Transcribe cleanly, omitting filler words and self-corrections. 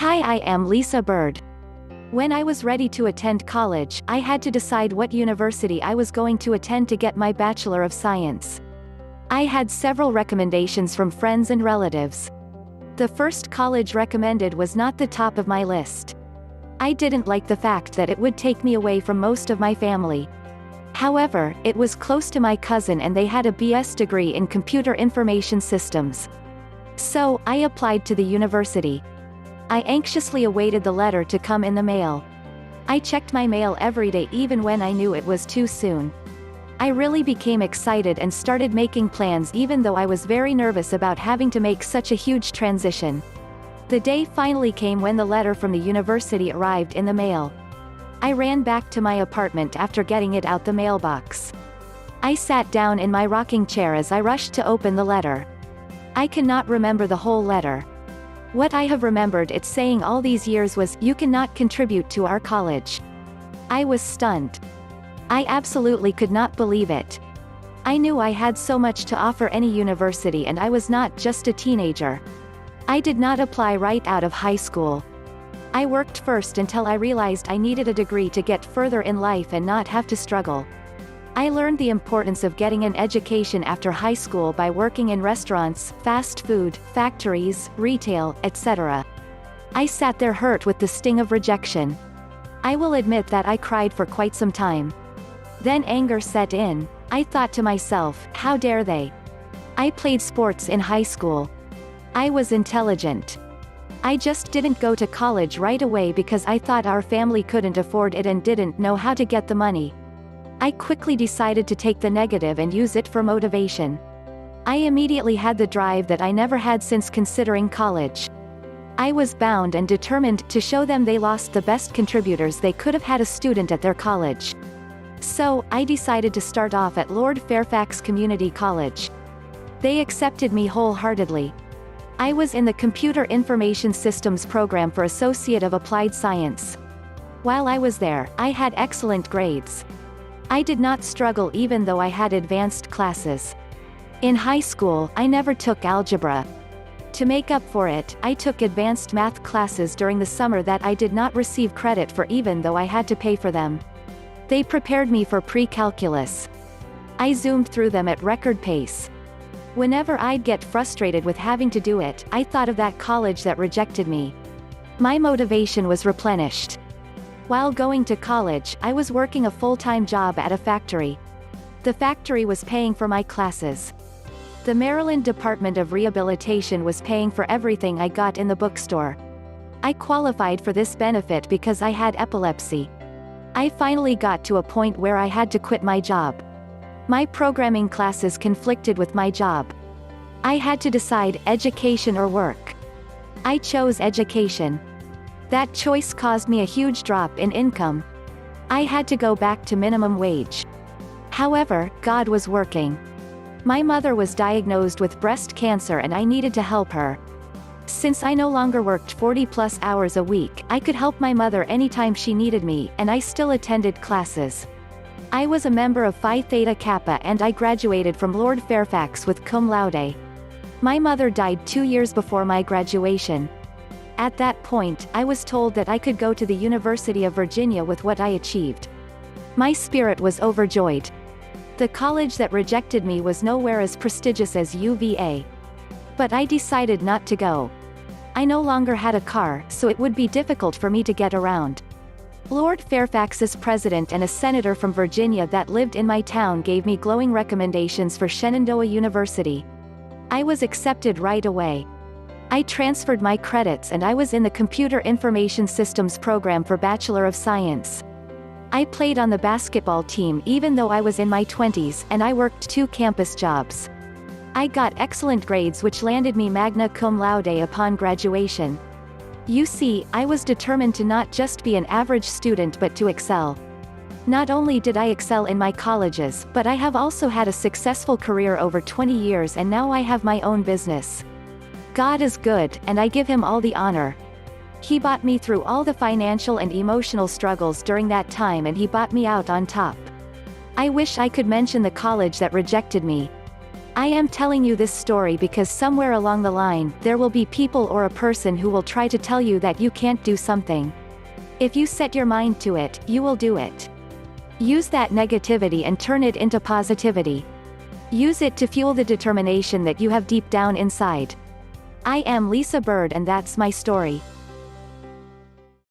Hi, I am Lisa Byrd. When I was ready to attend college, I had to decide what university I was going to attend to get my Bachelor of Science. I had several recommendations from friends and relatives. The first college recommended was not the top of my list. I didn't like the fact that it would take me away from most of my family. However, it was close to my cousin and they had a BS degree in computer information systems. So, I applied to the university. I anxiously awaited the letter to come in the mail. I checked my mail every day even when I knew it was too soon. I really became excited and started making plans even though I was very nervous about having to make such a huge transition. The day finally came when the letter from the university arrived in the mail. I ran back to my apartment after getting it out the mailbox. I sat down in my rocking chair as I rushed to open the letter. I cannot remember the whole letter. What I have remembered it saying all these years was, "You cannot contribute to our college." I was stunned. I absolutely could not believe it. I knew I had so much to offer any university and I was not just a teenager. I did not apply right out of high school. I worked first until I realized I needed a degree to get further in life and not have to struggle. I learned the importance of getting an education after high school by working in restaurants, fast food, factories, retail, etc. I sat there hurt with the sting of rejection. I will admit that I cried for quite some time. Then anger set in. I thought to myself, how dare they? I played sports in high school. I was intelligent. I just didn't go to college right away because I thought our family couldn't afford it and didn't know how to get the money. I quickly decided to take the negative and use it for motivation. I immediately had the drive that I never had since considering college. I was bound and determined to show them they lost the best contributors they could have had a student at their college. So, I decided to start off at Lord Fairfax Community College. They accepted me wholeheartedly. I was in the Computer Information Systems program for Associate of Applied Science. While I was there, I had excellent grades. I did not struggle even though I had advanced classes. In high school, I never took algebra. To make up for it, I took advanced math classes during the summer that I did not receive credit for even though I had to pay for them. They prepared me for pre-calculus. I zoomed through them at record pace. Whenever I'd get frustrated with having to do it, I thought of that college that rejected me. My motivation was replenished. While going to college, I was working a full-time job at a factory. The factory was paying for my classes. The Maryland Department of Rehabilitation was paying for everything I got in the bookstore. I qualified for this benefit because I had epilepsy. I finally got to a point where I had to quit my job. My programming classes conflicted with my job. I had to decide education or work. I chose education. That choice caused me a huge drop in income. I had to go back to minimum wage. However, God was working. My mother was diagnosed with breast cancer and I needed to help her. Since I no longer worked 40+ hours a week, I could help my mother anytime she needed me, and I still attended classes. I was a member of Phi Theta Kappa and I graduated from Lord Fairfax with cum laude. My mother died 2 years before my graduation. At that point, I was told that I could go to the University of Virginia with what I achieved. My spirit was overjoyed. The college that rejected me was nowhere as prestigious as UVA. But I decided not to go. I no longer had a car, so it would be difficult for me to get around. Lord Fairfax's president and a senator from Virginia that lived in my town gave me glowing recommendations for Shenandoah University. I was accepted right away. I transferred my credits and I was in the Computer Information Systems program for Bachelor of Science. I played on the basketball team even though I was in my 20s, and I worked 2 campus jobs. I got excellent grades which landed me magna cum laude upon graduation. You see, I was determined to not just be an average student but to excel. Not only did I excel in my colleges, but I have also had a successful career over 20 years and now I have my own business. God is good, and I give him all the honor. He brought me through all the financial and emotional struggles during that time and he brought me out on top. I wish I could mention the college that rejected me. I am telling you this story because somewhere along the line, there will be people or a person who will try to tell you that you can't do something. If you set your mind to it, you will do it. Use that negativity and turn it into positivity. Use it to fuel the determination that you have deep down inside. I am Lisa Byrd and that's my story.